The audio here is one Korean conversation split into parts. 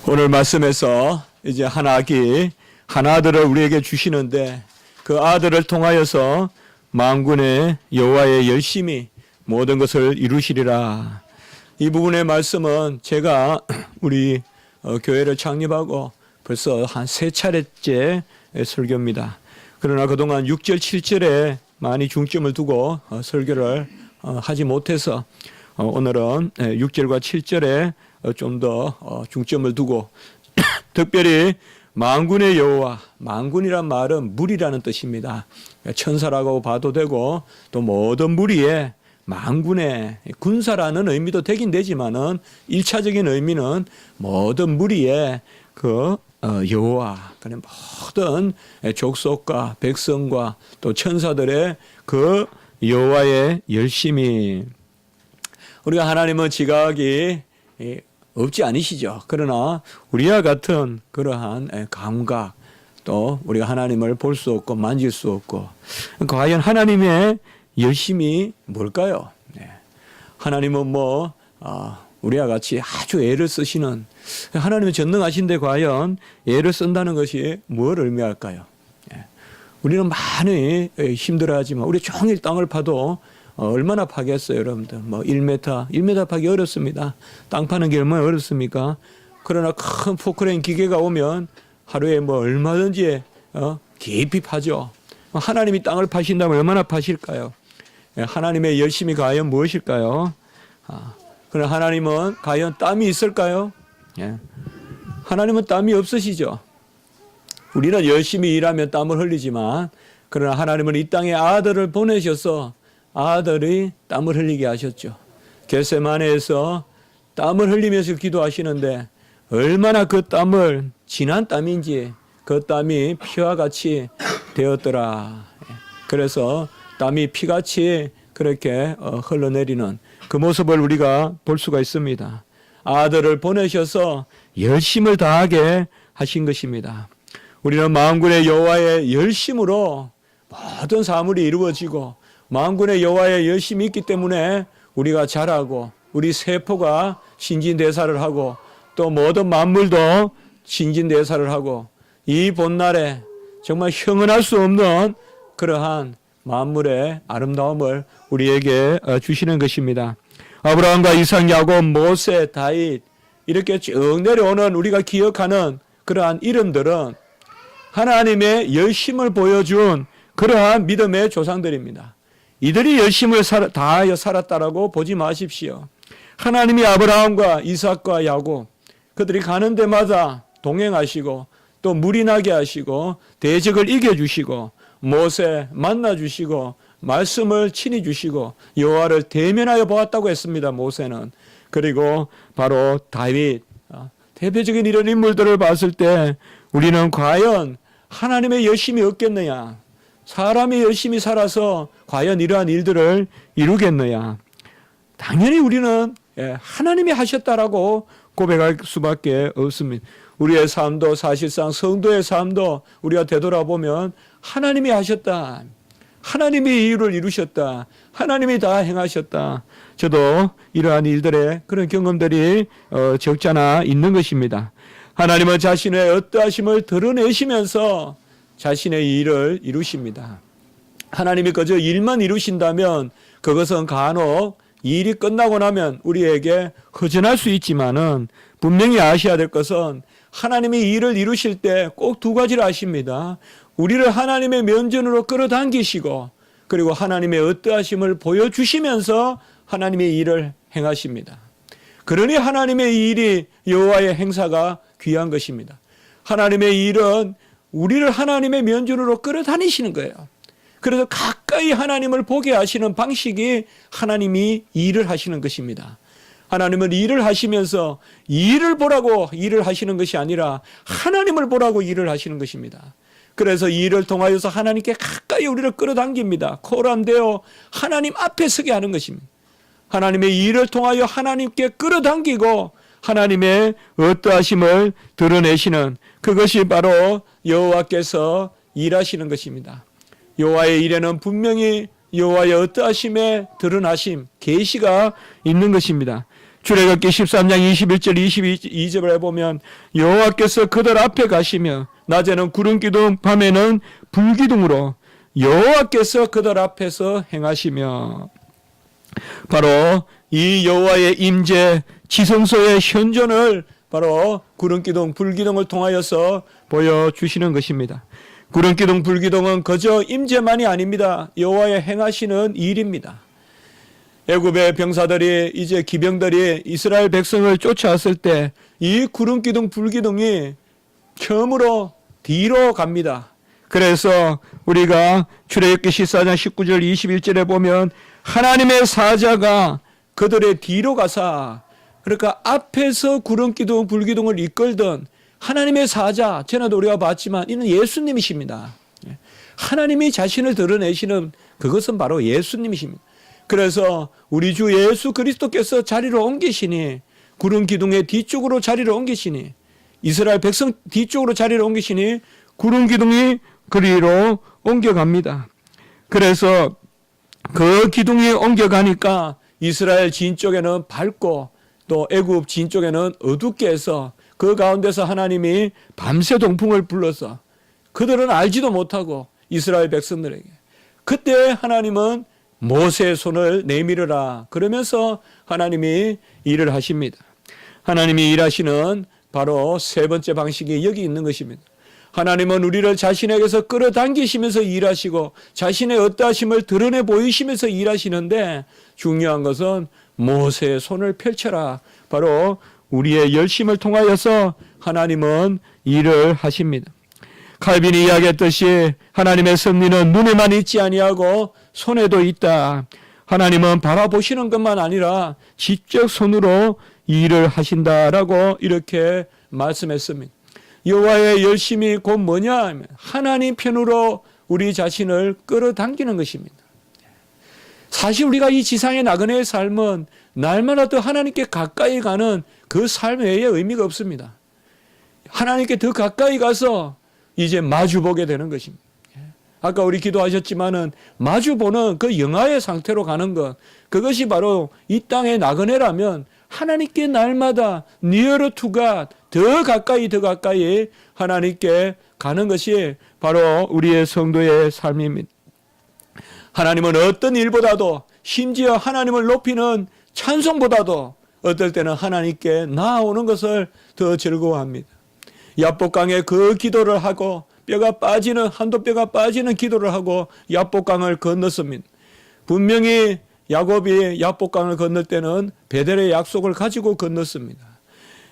오늘 말씀에서 이제 한 아기, 한 아들을 우리에게 주시는데 그 아들을 통하여서 만군의 여호와의 열심히 모든 것을 이루시리라. 이 부분의 말씀은 제가 우리 교회를 창립하고 벌써 한 3차례째 설교입니다. 그러나 그동안 6절, 7절에 많이 중점을 두고 설교를 하지 못해서 오늘은 6절과 7절에 좀 더 중점을 두고 특별히 만군의 여호와, 만군이란 말은 무리라는 뜻입니다. 천사라고 봐도 되고 또 모든 무리에 만군의 군사라는 의미도 되긴 되지만은 1차적인 의미는 모든 무리의 그 여호와, 그런 모든 족속과 백성과 또 천사들의 그 여호와의 열심히. 우리가 하나님은 지각이 없지 않으시죠. 그러나 우리와 같은 그러한 감각, 또 우리가 하나님을 볼 수 없고 만질 수 없고, 과연 하나님의 열심이 뭘까요? 하나님은 우리와 같이 아주 애를 쓰시는, 하나님은 전능하신데 과연 애를 쓴다는 것이 뭘 의미할까요? 우리는 많이 힘들어하지만 우리 종일 땅을 파도 얼마나 파겠어요, 여러분들. 1m 파기 어렵습니다. 땅 파는 게 얼마나 어렵습니까? 그러나 큰 포크레인 기계가 오면 하루에 얼마든지 깊이 파죠. 하나님이 땅을 파신다면 얼마나 파실까요? 하나님의 열심이 과연 무엇일까요? 그러나 하나님은 과연 땀이 있을까요? 하나님은 땀이 없으시죠. 우리는 열심히 일하면 땀을 흘리지만, 그러나 하나님은 이 땅에 아들을 보내셔서 아들이 땀을 흘리게 하셨죠. 겟세마네에서 땀을 흘리면서 기도하시는데 얼마나 그 땀을, 진한 땀인지 그 땀이 피와 같이 되었더라. 그래서 땀이 피같이 그렇게 흘러내리는 그 모습을 우리가 볼 수가 있습니다. 아들을 보내셔서 열심을 다하게 하신 것입니다. 우리는 만군의 여호와의 열심으로 모든 사물이 이루어지고, 만군의 여호와의 열심이 있기 때문에 우리가 자라고, 우리 세포가 신진대사를 하고, 또 모든 만물도 신진대사를 하고, 이 본날에 정말 형언할 수 없는 그러한 만물의 아름다움을 우리에게 주시는 것입니다. 아브라함과 이삭, 야곱, 모세, 다윗, 이렇게 쭉 내려오는 우리가 기억하는 그러한 이름들은 하나님의 열심을 보여준 그러한 믿음의 조상들입니다. 이들이 열심을 다하여 살았다라고 보지 마십시오. 하나님이 아브라함과 이삭과 야곱, 그들이 가는 데마다 동행하시고 또 물이 나게 하시고 대적을 이겨주시고 모세 만나주시고 말씀을 친히 주시고 여호와를 대면하여 보았다고 했습니다. 모세는. 그리고 바로 다윗, 대표적인 이런 인물들을 봤을 때 우리는 과연 하나님의 열심이 없겠느냐, 사람이 열심히 살아서 과연 이러한 일들을 이루겠느냐. 당연히 우리는 하나님이 하셨다라고 고백할 수밖에 없습니다. 우리의 삶도, 사실상 성도의 삶도 우리가 되돌아보면 하나님이 하셨다, 하나님이 이 일을 이루셨다, 하나님이 다 행하셨다. 저도 이러한 일들의 그런 경험들이 적지 않아 있는 것입니다. 하나님은 자신의 어떠하심을 드러내시면서 자신의 일을 이루십니다. 하나님이 그저 일만 이루신다면 그것은 간혹 일이 끝나고 나면 우리에게 허전할 수 있지만은, 분명히 아셔야 될 것은 하나님이 일을 이루실 때 꼭 두 가지를 아십니다. 우리를 하나님의 면전으로 끌어당기시고, 그리고 하나님의 어떠하심을 보여주시면서 하나님의 일을 행하십니다. 그러니 하나님의 일이, 여호와의 행사가 귀한 것입니다. 하나님의 일은 우리를 하나님의 면전으로 끌어다니시는 거예요. 그래서 가까이 하나님을 보게 하시는 방식이 하나님이 일을 하시는 것입니다. 하나님은 일을 하시면서 일을 보라고 일을 하시는 것이 아니라 하나님을 보라고 일을 하시는 것입니다. 그래서 이 일을 통하여서 하나님께 가까이 우리를 끌어당깁니다. 코람되어 하나님 앞에 서게 하는 것입니다. 하나님의 일을 통하여 하나님께 끌어당기고 하나님의 어떠하심을 드러내시는, 그것이 바로 여호와께서 일하시는 것입니다. 여호와의 일에는 분명히 여호와의 어떠하심에 드러나심, 계시가 있는 것입니다. 출애굽기 13장 21절 22절에 보면 여호와께서 그들 앞에 가시며 낮에는 구름기둥 밤에는 불기둥으로 여호와께서 그들 앞에서 행하시며, 바로 이 여호와의 임재 지성소의 현존을 바로 구름기둥 불기둥을 통하여서 보여주시는 것입니다. 구름기둥 불기둥은 그저 임재만이 아닙니다. 여호와의 행하시는 일입니다. 애굽의 병사들이, 이제 기병들이 이스라엘 백성을 쫓아왔을 때 이 구름기둥 불기둥이 처음으로 뒤로 갑니다. 그래서 우리가 출애굽기 14장 19절 21절에 보면 하나님의 사자가 그들의 뒤로 가사, 그러니까 앞에서 구름기둥 불기둥을 이끌던 하나님의 사자, 전에도 우리가 봤지만 이는 예수님이십니다. 하나님이 자신을 드러내시는 그것은 바로 예수님이십니다. 그래서 우리 주 예수 그리스도께서 자리를 옮기시니, 구름기둥의 뒤쪽으로 자리를 옮기시니, 이스라엘 백성 뒤쪽으로 자리를 옮기시니 구름기둥이 그리로 옮겨갑니다. 그래서 그 기둥이 옮겨가니까 이스라엘 진 쪽에는 밝고 또 애굽 진 쪽에는 어둡게 해서 그 가운데서 하나님이 밤새 동풍을 불러서 그들은 알지도 못하고 이스라엘 백성들에게, 그때 하나님은 모세의 손을 내밀으라 그러면서 하나님이 일을 하십니다. 하나님이 일하시는 바로 세 번째 방식이 여기 있는 것입니다. 하나님은 우리를 자신에게서 끌어당기시면서 일하시고 자신의 어떠하심을 드러내 보이시면서 일하시는데, 중요한 것은 모세의 손을 펼쳐라, 바로 우리의 열심을 통하여서 하나님은 일을 하십니다. 칼빈이 이야기했듯이 하나님의 섭리는 눈에만 있지 아니하고 손에도 있다. 하나님은 바라보시는 것만 아니라 직접 손으로 일을 하신다라고 이렇게 말씀했습니다. 여호와의 열심이 곧 뭐냐 하면 하나님 편으로 우리 자신을 끌어당기는 것입니다. 사실 우리가 이 지상의 나그네의 삶은 날마다 더 하나님께 가까이 가는 그 삶 외에 의미가 없습니다. 하나님께 더 가까이 가서 이제 마주보게 되는 것입니다. 아까 우리 기도하셨지만은 마주보는 그 영화의 상태로 가는 것, 그것이 바로 이 땅의 나그네라면 하나님께 날마다 nearer to God, 더 가까이 하나님께 가는 것이 바로 우리의 성도의 삶입니다. 하나님은 어떤 일보다도, 심지어 하나님을 높이는 찬송보다도 어떨 때는 하나님께 나아오는 것을 더 즐거워합니다. 야복강에 그 기도를 하고 한도 뼈가 빠지는 기도를 하고 야복강을 건넜습니다. 분명히 야곱이 야복강을 건널 때는 베델의 약속을 가지고 건넜습니다.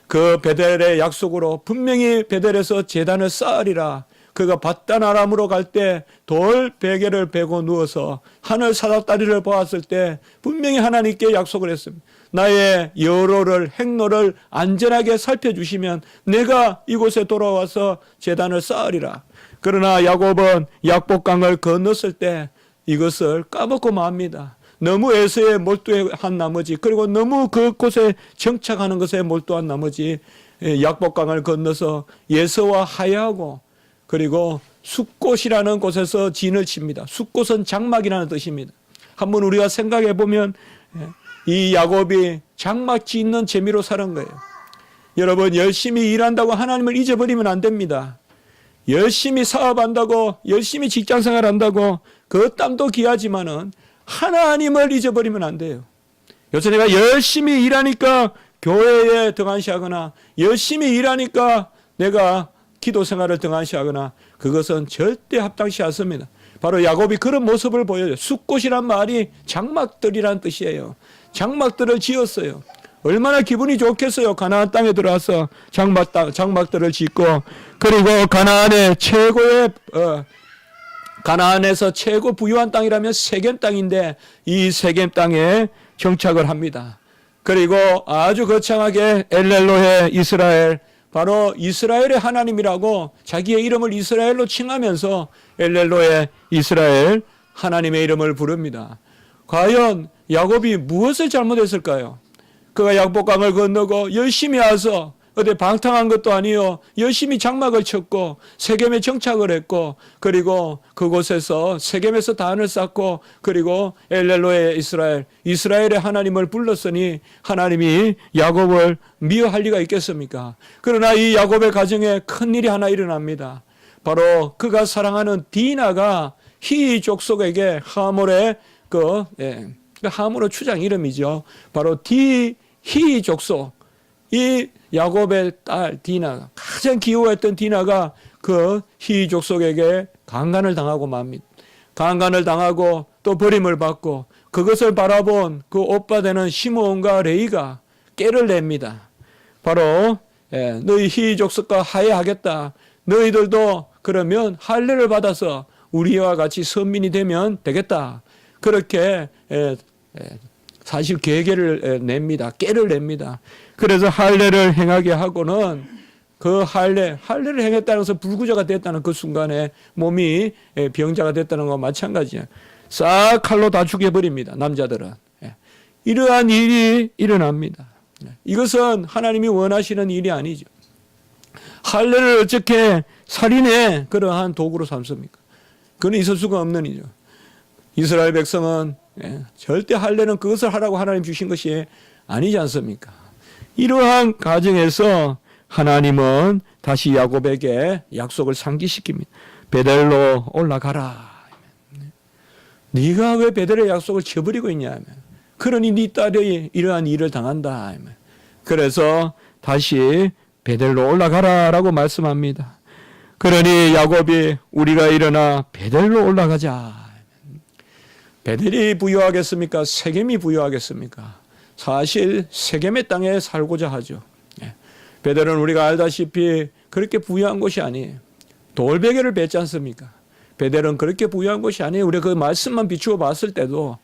그 베델의 약속으로 분명히 베델에서 제단을 쌓으리라. 그가 밧단 아람으로 갈 때 돌 베개를 베고 누워서 하늘 사닥다리를 보았을 때 분명히 하나님께 약속을 했습니다. 나의 여로를, 행로를 안전하게 살펴주시면 내가 이곳에 돌아와서 제단을 쌓으리라. 그러나 야곱은 약복강을 건넜을 때 이것을 까먹고 맙니다. 너무 에서에 몰두한 나머지, 그리고 너무 그곳에 정착하는 것에 몰두한 나머지 약복강을 건너서 예서와 하야하고 그리고 숫꽃이라는 곳에서 진을 칩니다. 숫꽃은 장막이라는 뜻입니다. 한번 우리가 생각해 보면 이 야곱이 장막 짓는 재미로 사는 거예요. 여러분, 열심히 일한다고 하나님을 잊어버리면 안 됩니다. 열심히 사업한다고, 열심히 직장생활 한다고 그 땀도 귀하지만은 하나님을 잊어버리면 안 돼요. 요새 내가 열심히 일하니까 교회에 등한시하거나 열심히 일하니까 내가 기도 생활을 등한시하거나 그것은 절대 합당치 않습니다. 바로 야곱이 그런 모습을 보여요. 숫꽃이란 말이 장막들이란 뜻이에요. 장막들을 지었어요. 얼마나 기분이 좋겠어요. 가나안 땅에 들어와서 장막들을 짓고, 그리고 가나안에서 최고 부유한 땅이라면 세겜 땅인데 이 세겜 땅에 정착을 합니다. 그리고 아주 거창하게 엘렐로헤 이스라엘, 바로 이스라엘의 하나님이라고 자기의 이름을 이스라엘로 칭하면서 엘렐로헤 이스라엘, 하나님의 이름을 부릅니다. 과연 야곱이 무엇을 잘못했을까요? 그가 약복강을 건너고 열심히 와서 어디 방탕한 것도 아니요. 열심히 장막을 쳤고 세겜에 정착을 했고 그리고 그곳에서 세겜에서 단을 쌓고 그리고 엘렐로의 이스라엘의 하나님을 불렀으니 하나님이 야곱을 미워할 리가 있겠습니까? 그러나 이 야곱의 가정에 큰일이 하나 일어납니다. 바로 그가 사랑하는 디나가 히 족속에게 하몰의 하몰의 추장 이름이죠. 바로 히 족속 이 야곱의 딸 디나 가장 귀여워했던 디나가 그 히 족속에게 강간을 당하고 맙니다. 강간을 당하고 또 버림을 받고 그것을 바라본 그 오빠 되는 시므온과 레이가 깨를 냅니다. 바로 너희 히 족속과 화해하겠다. 너희들도 그러면 할례를 받아서 우리와 같이 선민이 되면 되겠다. 그렇게 사실 계계를 냅니다. 깨를 냅니다. 그래서 할례를 행하게 하고는 그 할례를 행했다는 것은 불구자가 됐다는 그 순간에 몸이 병자가 됐다는 것과 마찬가지예요. 싹 칼로 다 죽여버립니다. 남자들은. 이러한 일이 일어납니다. 이것은 하나님이 원하시는 일이 아니죠. 할례를 어떻게 살인의 그러한 도구로 삼습니까? 그건 있을 수가 없는 일이죠. 이스라엘 백성은 절대 할례는 그것을 하라고 하나님 주신 것이 아니지 않습니까? 이러한 가정에서 하나님은 다시 야곱에게 약속을 상기시킵니다. 베델로 올라가라. 네가 왜 베델의 약속을 저버리고 있냐? 그러니 네 딸이 이러한 일을 당한다. 그래서 다시 베델로 올라가라라고 말씀합니다. 그러니 야곱이 우리가 일어나 베델로 올라가자. 베델이 부유하겠습니까? 세겜이 부유하겠습니까? 사실 세겜의 땅에 살고자 하죠. 베델은 우리가 알다시피 그렇게 부유한 곳이 아니에요. 돌베개를 뱉지 않습니까? 베델은 그렇게 부유한 곳이 아니에요. 우리가 그 말씀만 비추어 봤을 때도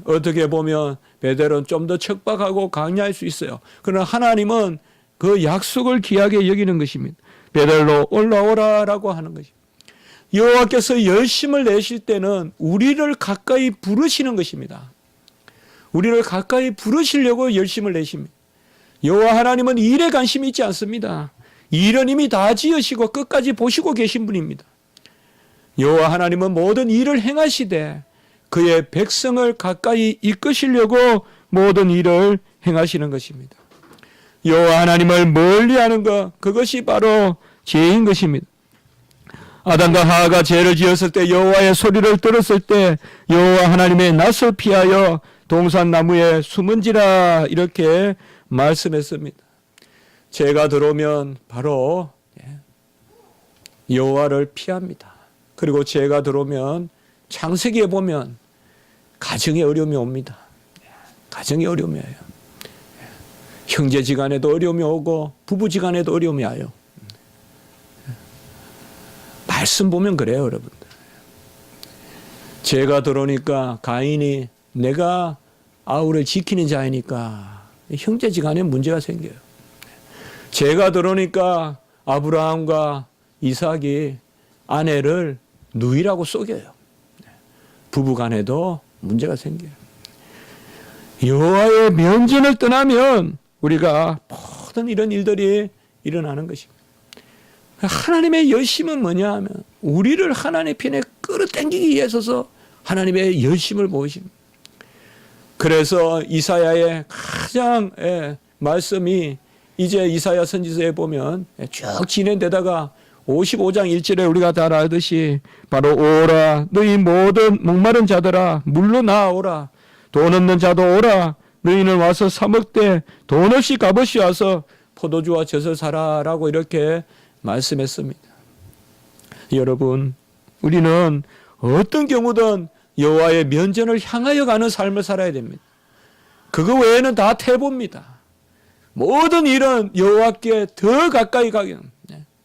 어떻게 보면 베델은 좀 더 척박하고 강야할 수 있어요. 그러나 하나님은 그 약속을 귀하게 여기는 것입니다. 베델로 올라오라라고 하는 것입니다. 여호와께서 열심을 내실 때는 우리를 가까이 부르시는 것입니다. 우리를 가까이 부르시려고 열심을 내십니다. 여호와 하나님은 일에 관심이 있지 않습니다. 일은 이미 다 지으시고 끝까지 보시고 계신 분입니다. 여호와 하나님은 모든 일을 행하시되 그의 백성을 가까이 이끄시려고 모든 일을 행하시는 것입니다. 여호와 하나님을 멀리하는 것, 그것이 바로 죄인 것입니다. 아담과 하와가 죄를 지었을 때 여호와의 소리를 들었을 때 여호와 하나님의 낯을 피하여 동산나무에 숨은지라 이렇게 말씀했습니다. 죄가 들어오면 바로 여호와를 피합니다. 그리고 죄가 들어오면 창세기에 보면 가정에 어려움이 옵니다. 가정에 어려움이 와요. 형제지간에도 어려움이 오고 부부지간에도 어려움이 와요. 말씀 보면 그래요, 여러분들. 죄가 들어오니까 가인이 내가 아우를 지키는 자이니까 형제지간에 문제가 생겨요. 죄가 들어오니까 아브라함과 이삭이 아내를 누이라고 속여요. 부부간에도 문제가 생겨요. 여호와의 면전을 떠나면 우리가 모든 이런 일들이 일어나는 것입니다. 하나님의 열심은 뭐냐 하면 우리를 하나님의 편에 끌어당기기 위해서 하나님의 열심을 보이십니다. 그래서 이사야의 가장 말씀이 이제 이사야 선지서에 보면 쭉 진행되다가 55장 1절에 우리가 다 알듯이 바로 오라 너희 모든 목마른 자들아 물로 나오라 돈 없는 자도 오라 너희는 와서 사 먹되 돈 없이 값없이 와서 포도주와 젖을 사라라고 이렇게 말씀했습니다. 여러분 우리는 어떤 경우든 여호와의 면전을 향하여 가는 삶을 살아야 됩니다. 그거 외에는 다 태보입니다. 모든 일은 여호와께 더 가까이 가기.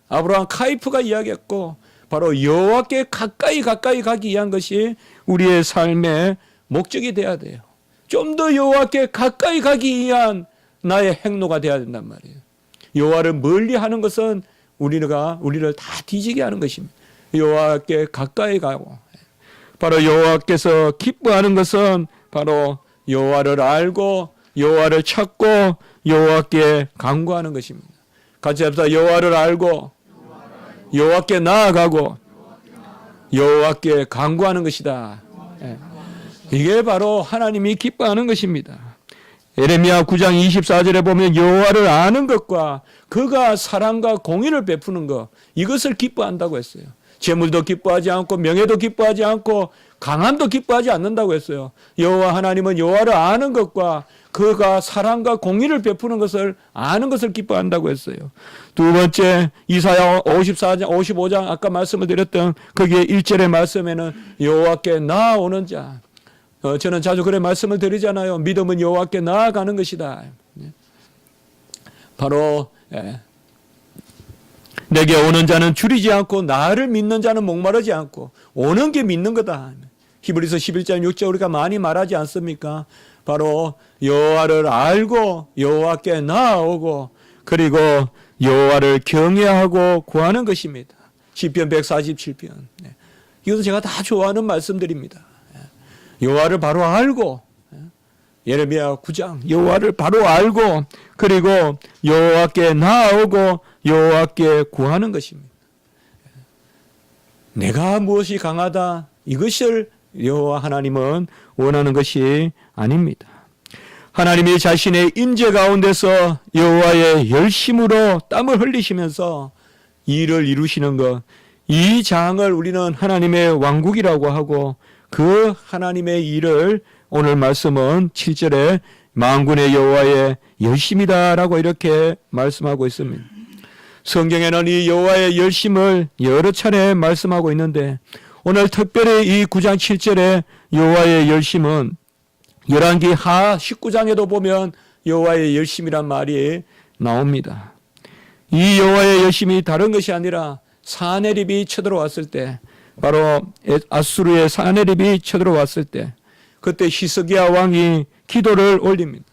아브라함 카이프가 이야기했고 바로 여호와께 가까이 가기 위한 것이 우리의 삶의 목적이 돼야 돼요. 좀 더 여호와께 가까이 가기 위한 나의 행로가 돼야 된단 말이에요. 여호와를 멀리하는 것은 우리를 다 뒤지게 하는 것입니다. 여호와께 가까이 가고 바로 여호와께서 기뻐하는 것은 바로 여호와를 알고 여호와를 찾고 여호와께 간구하는 것입니다. 같이 합시다. 여호와를 알고 여호와께 나아가고 여호와께 간구하는 것이다. 예. 이게 바로 하나님이 기뻐하는 것입니다. 예레미야 9장 24절에 보면 여호와를 아는 것과 그가 사랑과 공의를 베푸는 것, 이것을 기뻐한다고 했어요. 재물도 기뻐하지 않고 명예도 기뻐하지 않고 강함도 기뻐하지 않는다고 했어요. 여호와 하나님은 여호와를 아는 것과 그가 사랑과 공의를 베푸는 것을 아는 것을 기뻐한다고 했어요. 두 번째 이사야 55장 아까 말씀을 드렸던 거기에 1절의 말씀에는 여호와께 나아오는 자, 저는 자주 그래 말씀을 드리잖아요. 믿음은 여호와께 나아가는 것이다. 바로 내게 오는 자는 줄이지 않고 나를 믿는 자는 목마르지 않고 오는 게 믿는 거다. 히브리서 11장 6절 우리가 많이 말하지 않습니까? 바로 여호와를 알고 여호와께 나아오고 그리고 여호와를 경외하고 구하는 것입니다. 시편 147편. 이것은 제가 다 좋아하는 말씀들입니다. 여호와를 바로 알고 예레미야 9장 여호와를 바로 알고 그리고 여호와께 나아오고 여호와께 구하는 것입니다. 내가 무엇이 강하다 이것을 여호와 하나님은 원하는 것이 아닙니다. 하나님이 자신의 임재 가운데서 여호와의 열심으로 땀을 흘리시면서 일을 이루시는 것, 이 장을 우리는 하나님의 왕국이라고 하고 그 하나님의 일을 오늘 말씀은 7절에 만군의 여호와의 열심이다라고 이렇게 말씀하고 있습니다. 성경에는 이 여호와의 열심을 여러 차례 말씀하고 있는데 오늘 특별히 이 9장 7절에 여호와의 열심은 열왕기 하 19장에도 보면 여호와의 열심이란 말이 나옵니다. 이 여호와의 열심이 다른 것이 아니라 사네립이 쳐들어왔을 때 바로 아수르의 사네립이 쳐들어왔을 때 그때 히스기야 왕이 기도를 올립니다.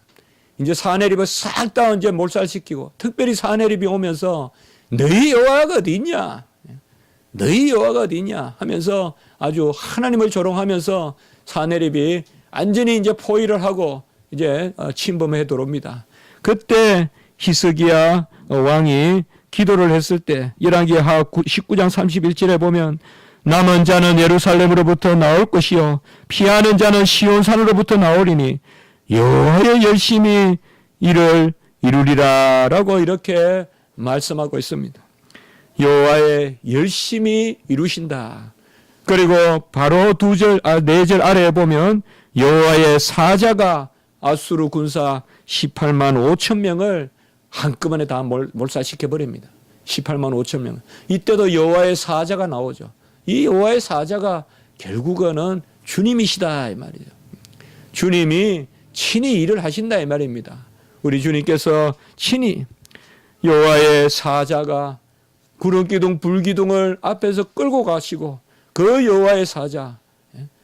이제 사네립을 싹 다 이제 몰살시키고 특별히 사네립이 오면서 너희 여호와가 어디 있냐? 너희 여호와가 어디 있냐? 하면서 아주 하나님을 조롱하면서 사네립이 완전히 이제 포위를 하고 이제 침범해 들어옵니다. 그때 히스기야 왕이 기도를 했을 때 열왕기 하 19장 31절에 보면 남은 자는 예루살렘으로부터 나올 것이요 피하는 자는 시온산으로부터 나오리니 여호와의 열심히 이를 이루리라라고 이렇게 말씀하고 있습니다. 여호와의 열심히 이루신다. 그리고 바로 4절 아래에 보면 여호와의 사자가 아수르 군사 18만 5천 명을 한꺼번에 다 몰살시켜 버립니다. 18만 5천 명. 이때도 여호와의 사자가 나오죠. 이 여호와의 사자가 결국은 주님이시다 이 말이죠. 주님이 친히 일을 하신다 이 말입니다. 우리 주님께서 친히 여호와의 사자가 구름기둥 불기둥을 앞에서 끌고 가시고 그 여호와의 사자,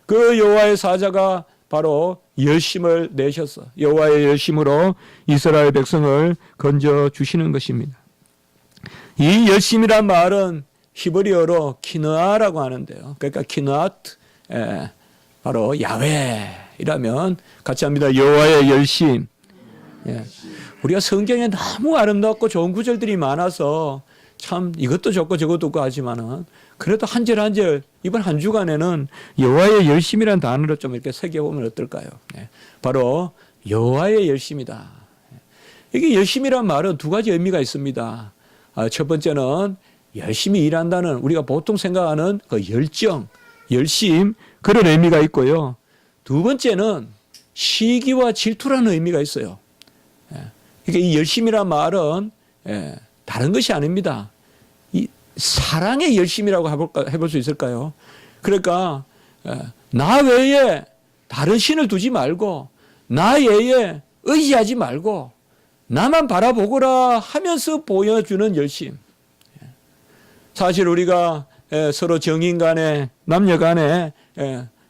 그 여호와의 사자가 바로 열심을 내셔서 여호와의 열심으로 이스라엘 백성을 건져 주시는 것입니다. 이 열심이란 말은 히브리어로 키느아라고 하는데요. 그러니까 키느아트, 바로 야훼이라면 같이 합니다. 여호와의 열심. 우리가 성경에 너무 아름답고 좋은 구절들이 많아서 참 이것도 좋고 저것도 좋고 하지만은 그래도 한 절 한 절 이번 한 주간에는 여호와의 열심이라는 단어를 좀 이렇게 새겨보면 어떨까요? 바로 여호와의 열심이다. 이게 열심이란 말은 두 가지 의미가 있습니다. 첫 번째는 열심히 일한다는 우리가 보통 생각하는 그 열정, 열심 그런 의미가 있고요. 두 번째는 시기와 질투라는 의미가 있어요. 그러니까 이 열심이란 말은 다른 것이 아닙니다. 이 사랑의 열심이라고 해볼 수 있을까요? 그러니까 나 외에 다른 신을 두지 말고 나 외에 의지하지 말고 나만 바라보거라 하면서 보여주는 열심. 사실 우리가 서로 정인 간에 남녀 간에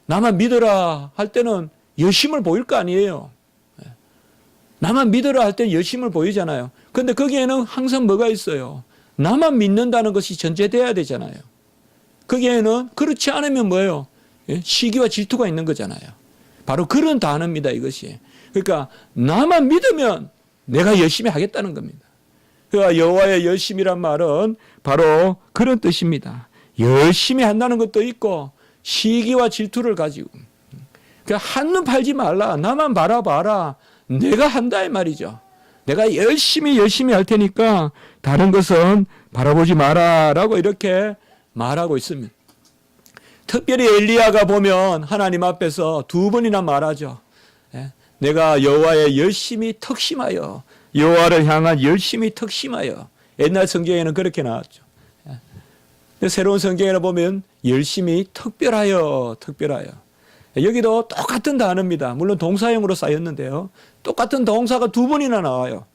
나만 믿어라 할 때는 열심을 보일 거 아니에요. 나만 믿어라 할 때는 열심을 보이잖아요. 그런데 거기에는 항상 뭐가 있어요? 나만 믿는다는 것이 전제돼야 되잖아요. 거기에는 그렇지 않으면 뭐예요? 시기와 질투가 있는 거잖아요. 바로 그런 단어입니다, 이것이. 그러니까 나만 믿으면 내가 열심히 하겠다는 겁니다. 그러니까 여호와의 열심이란 말은 바로 그런 뜻입니다. 열심히 한다는 것도 있고 시기와 질투를 가지고 그러니까 한눈 팔지 말라. 나만 바라봐라. 내가 한다 이 말이죠. 내가 열심히 할 테니까 다른 것은 바라보지 마라라고 이렇게 말하고 있습니다. 특별히 엘리야가 보면 하나님 앞에서 두 번이나 말하죠. 내가 여호와의 열심히 특심하여, 여호와를 향한 열심히 특심하여. 옛날 성경에는 그렇게 나왔죠. 새로운 성경에 보면 열심히 특별하여. 여기도 똑같은 단어입니다. 물론 동사형으로 쌓였는데요. 똑같은 동사가 두 번이나 나와요.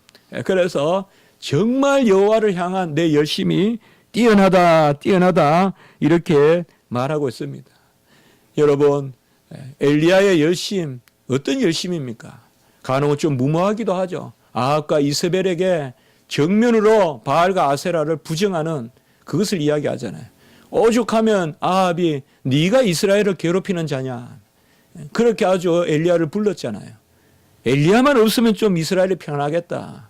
그래서 정말 여호와를 향한 내 열심이 뛰어나다 이렇게 말하고 있습니다. 여러분, 엘리야의 열심, 어떤 열심입니까? 간혹은 좀 무모하기도 하죠. 아합과 이세벨에게 정면으로 바알과 아세라를 부정하는 그것을 이야기하잖아요. 오죽하면 아합이 네가 이스라엘을 괴롭히는 자냐. 그렇게 아주 엘리야를 불렀잖아요. 엘리야만 없으면 좀 이스라엘이 편하겠다.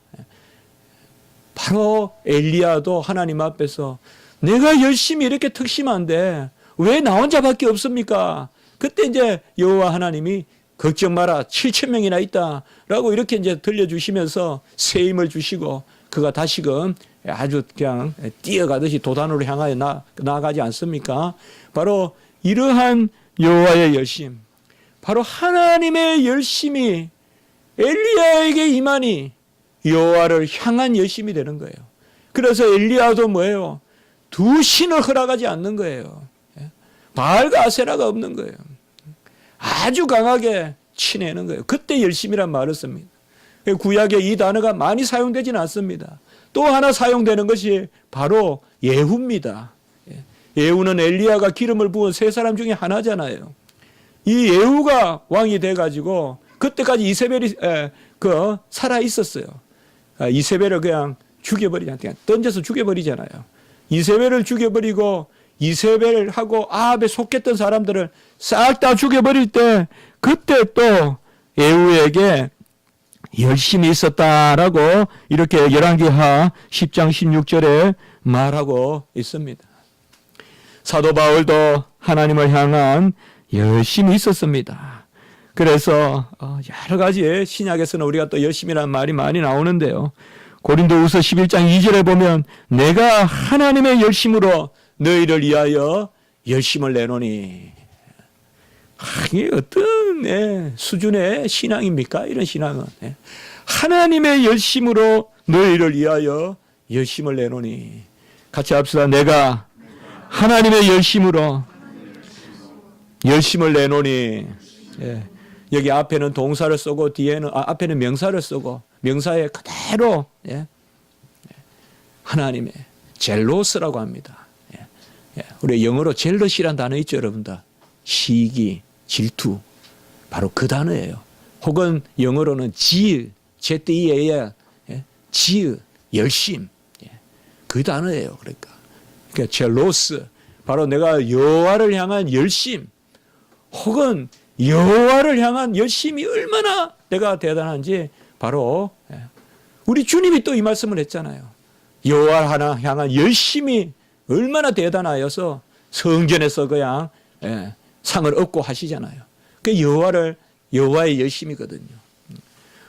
바로 엘리야도 하나님 앞에서 내가 열심히 이렇게 특심한데 왜 나 혼자밖에 없습니까? 그때 이제 여호와 하나님이 걱정 마라 7,000명이나 있다라고 이렇게 이제 들려주시면서 새 힘을 주시고 그가 다시금 아주 그냥 뛰어가듯이 도단으로 향하여 나아가지 않습니까? 바로 이러한 여호와의 열심, 바로 하나님의 열심이 엘리야에게 임하니 여호와를 향한 열심이 되는 거예요. 그래서 엘리야도 뭐예요? 두 신을 허락하지 않는 거예요. 바알과 아세라가 없는 거예요. 아주 강하게 치내는 거예요. 그때 열심이란 말을 씁니다. 구약에 이 단어가 많이 사용되지는 않습니다. 또 하나 사용되는 것이 바로 예후입니다. 예후는 엘리야가 기름을 부은 세 사람 중에 하나잖아요. 이 예후가 왕이 돼가지고 그때까지 이세벨이 살아 있었어요. 이세벨을 그냥 죽여버리잖아요. 그냥 던져서 죽여버리잖아요. 이세벨을 죽여버리고 이세벨하고 아합에 속했던 사람들을 싹 다 죽여버릴 때 그때 또 예후에게 열심히 있었다라고 이렇게 열왕기하 10장 16절에 말하고 있습니다. 사도 바울도 하나님을 향한 열심히 있었습니다. 그래서 여러 가지 신약에서는 우리가 또 열심이라는 말이 많이 나오는데요. 고린도후서 11장 2절에 보면 내가 하나님의 열심으로 너희를 위하여 열심을 내노니. 이게 어떤 수준의 신앙입니까? 이런 신앙은. 하나님의 열심으로 너희를 위하여 열심을 내노니. 같이 합시다. 내가 하나님의 열심으로 열심을 내노니. 여기 앞에는 동사를 쓰고 뒤에는 앞에는 명사를 쓰고 명사에 그대로 하나님의 젤로스라고 합니다. 우리 영어로 젤러시란 단어 있죠, 여러분들. 시기, 질투, 바로 그 단어예요. 혹은 영어로는 zeal, Z-E-A-L, zeal, 열심, 그 단어예요. 그러니까 젤로스, 바로 내가 여호와를 향한 열심, 혹은 여호와를 향한 열심이 얼마나 내가 대단한지 바로 우리 주님이 또 이 말씀을 했잖아요. 여호와를 향한 열심이 얼마나 대단하여서 성전에서 그냥 상을 얻고 하시잖아요. 그 여호와의 열심이거든요.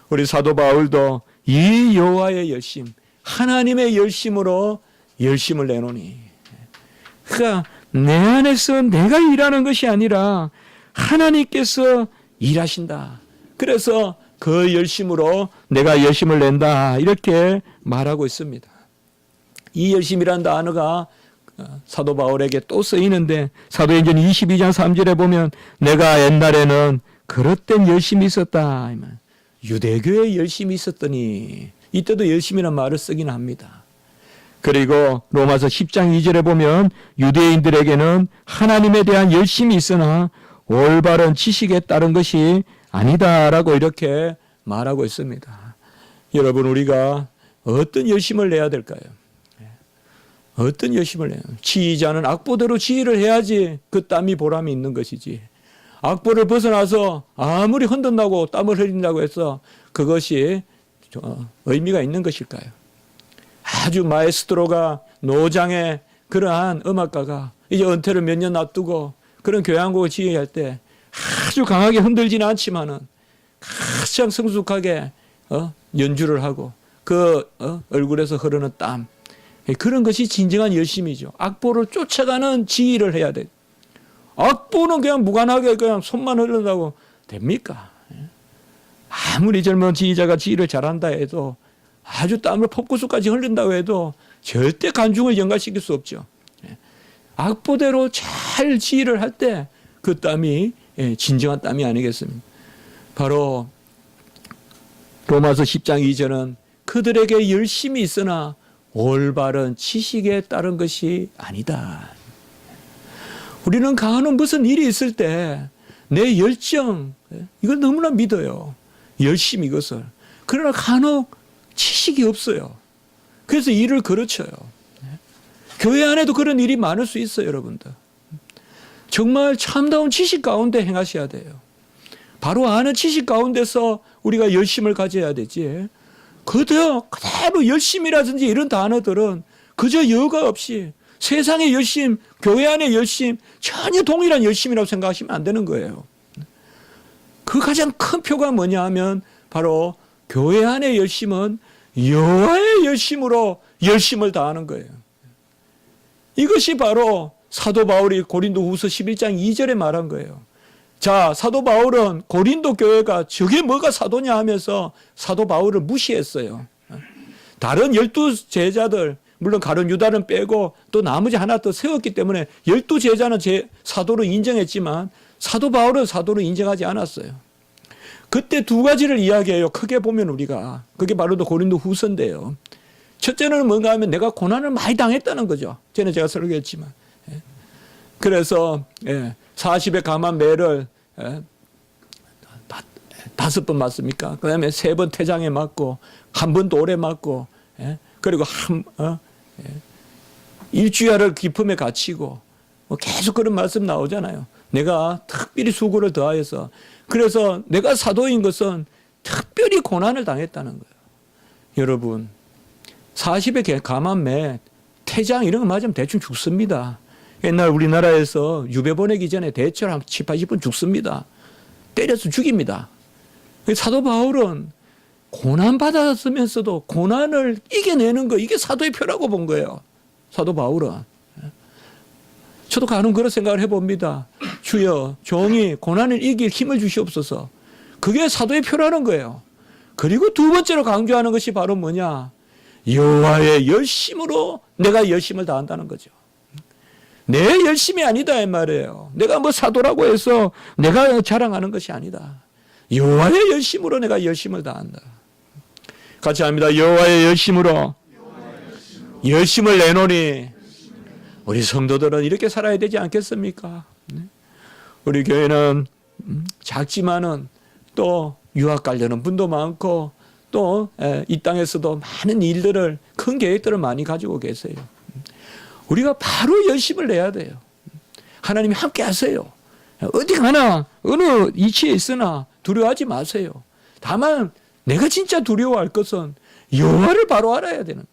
우리 사도 바울도 이 여호와의 열심, 하나님의 열심으로 열심을 내노니. 그러니까 내 안에서 내가 일하는 것이 아니라 하나님께서 일하신다. 그래서 그 열심으로 내가 열심을 낸다. 이렇게 말하고 있습니다. 이 열심이라는 단어가 사도 바울에게 또 쓰이는데 사도행전 22장 3절에 보면 내가 옛날에는 그릇된 열심이 있었다. 유대교에 열심이 있었더니 이때도 열심이라는 말을 쓰긴 합니다. 그리고 로마서 10장 2절에 보면 유대인들에게는 하나님에 대한 열심이 있으나 올바른 지식에 따른 것이 아니다라고 이렇게 말하고 있습니다. 여러분, 우리가 어떤 열심을 내야 될까요? 어떤 열심을 내요? 지휘자는 악보대로 지휘를 해야지 그 땀이 보람이 있는 것이지. 악보를 벗어나서 아무리 흔든다고 땀을 흘린다고 해서 그것이 의미가 있는 것일까요? 아주 마에스트로가 노장의 그러한 음악가가 이제 은퇴를 몇 년 앞두고 그런 교향곡을 지휘할 때 아주 강하게 흔들지는 않지만은 가장 성숙하게 연주를 하고 그 얼굴에서 흐르는 땀, 그런 것이 진정한 열심이죠. 악보를 쫓아가는 지휘를 해야 돼. 악보는 그냥 무관하게 그냥 손만 흐른다고 됩니까? 아무리 젊은 지휘자가 지휘를 잘한다 해도 아주 땀을 폭구수까지 흘린다고 해도 절대 간중을 연관시킬 수 없죠. 악보대로 잘 지휘를 할 때 그 땀이 진정한 땀이 아니겠습니까? 바로 로마서 10장 2절은 그들에게 열심이 있으나 올바른 지식에 따른 것이 아니다. 우리는 간혹 무슨 일이 있을 때 내 열정, 이걸 너무나 믿어요. 열심 이것을. 그러나 간혹 지식이 없어요. 그래서 일을 거르쳐요. 교회 안에도 그런 일이 많을 수 있어요, 여러분들. 정말 참다운 지식 가운데 행하셔야 돼요. 바로 아는 지식 가운데서 우리가 열심을 가져야 되지. 그대로 열심이라든지 이런 단어들은 그저 여과 없이 세상의 열심, 교회 안의 열심, 전혀 동일한 열심이라고 생각하시면 안 되는 거예요. 그 가장 큰 표가 뭐냐 하면 바로 교회 안의 열심은 여호와의 열심으로 열심을 다하는 거예요. 이것이 바로 사도 바울이 고린도후서 11장 2절에 말한 거예요. 자, 사도 바울은 고린도 교회가 저게 뭐가 사도냐 하면서 사도 바울을 무시했어요. 다른 12제자들, 물론 가룟 유다는 빼고 또 나머지 하나 더 세웠기 때문에 12제자는 사도로 인정했지만 사도 바울은 사도로 인정하지 않았어요. 그때 두 가지를 이야기해요. 크게 보면 우리가. 그게 바로 고린도 후서인데요. 첫째는 뭔가 하면 내가 고난을 많이 당했다는 거죠. 전에 제가 설교했지만. 그래서 40의 감한 매를 5번 맞습니까? 그 다음에 3번 태장에 맞고 1번 돌에 맞고 그리고 일주일을 기품에 갇히고 계속 그런 말씀 나오잖아요. 내가 특별히 수고를 더하여서 그래서 내가 사도인 것은 특별히 고난을 당했다는 거예요. 여러분 40의 감한 매 태장 이런 거 맞으면 대충 죽습니다. 옛날 우리나라에서 유배 보내기 전에 대처를 한 7, 80분 죽습니다. 때려서 죽입니다. 사도 바울은 고난받았으면서도 고난을 이겨내는 거, 이게 사도의 표라고 본 거예요. 사도 바울은. 저도 가끔 그런 생각을 해봅니다. 주여, 종이 고난을 이길 힘을 주시옵소서. 그게 사도의 표라는 거예요. 그리고 두 번째로 강조하는 것이 바로 뭐냐? 여호와의 열심으로 내가 열심을 다한다는 거죠. 내 열심이 아니다 이 말이에요. 내가 뭐 사도라고 해서 내가 자랑하는 것이 아니다. 여호와의 열심으로 내가 열심을 다한다. 같이 합니다. 여호와의 열심으로 열심을 내노니 우리 성도들은 이렇게 살아야 되지 않겠습니까? 우리 교회는 작지만은 또 유학 가려는 분도 많고 또 이 땅에서도 많은 일들을 큰 계획들을 많이 가지고 계세요. 우리가 바로 열심을 내야 돼요. 하나님이 함께 하세요. 어디 가나 어느 이치에 있으나 두려워하지 마세요. 다만 내가 진짜 두려워할 것은 여호와를 바로 알아야 되는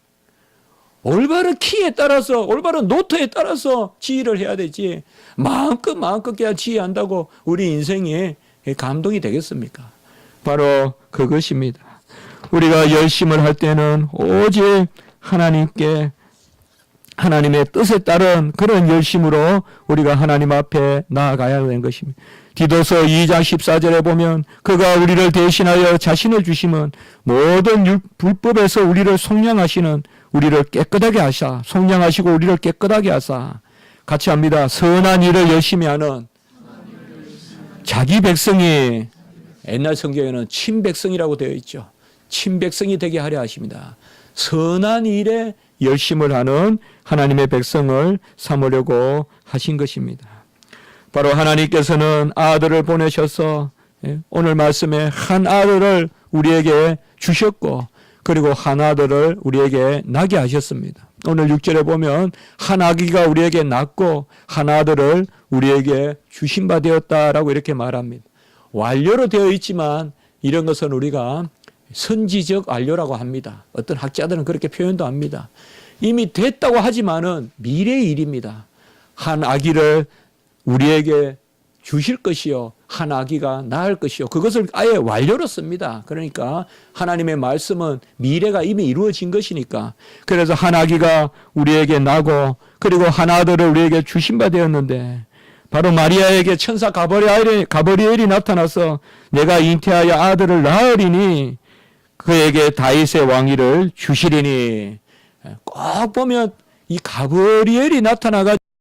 올바른 키에 따라서 올바른 노트에 따라서 지휘를 해야 되지 마음껏 그냥 지휘한다고 우리 인생에 감동이 되겠습니까? 바로 그것입니다. 우리가 열심을 할 때는 오직 하나님의 뜻에 따른 그런 열심으로 우리가 하나님 앞에 나아가야 하는 것입니다. 디도서 2장 14절에 보면 그가 우리를 대신하여 자신을 주심은 모든 불법에서 우리를 속량하시는 우리를 깨끗하게 하사 속량하시고 우리를 깨끗하게 하사 같이 합니다. 선한 일을 열심히 하는 자기 백성이 옛날 성경에는 친백성이라고 되어 있죠. 친백성이 되게 하려 하십니다. 선한 일에 열심을 하는 하나님의 백성을 삼으려고 하신 것입니다. 바로 하나님께서는 아들을 보내셔서 오늘 말씀에 한 아들을 우리에게 주셨고 그리고 한 아들을 우리에게 낳게 하셨습니다. 오늘 6절에 보면 한 아기가 우리에게 낳고 한 아들을 우리에게 주신 바 되었다라고 이렇게 말합니다. 완료로 되어 있지만 이런 것은 우리가 선지적 완료라고 합니다. 어떤 학자들은 그렇게 표현도 합니다. 이미 됐다고 하지만은 미래의 일입니다. 한 아기를 우리에게 주실 것이요, 한 아기가 낳을 것이요. 그것을 아예 완료로 씁니다. 그러니까 하나님의 말씀은 미래가 이미 이루어진 것이니까. 그래서 한 아기가 우리에게 나고 그리고 한 아들을 우리에게 주신 바 되었는데, 바로 마리아에게 천사 가브리엘이 나타나서 내가 잉태하여 아들을 낳으리니 그에게 다윗의 왕위를 주시리니. 꼭 보면 이 가브리엘이 나타나가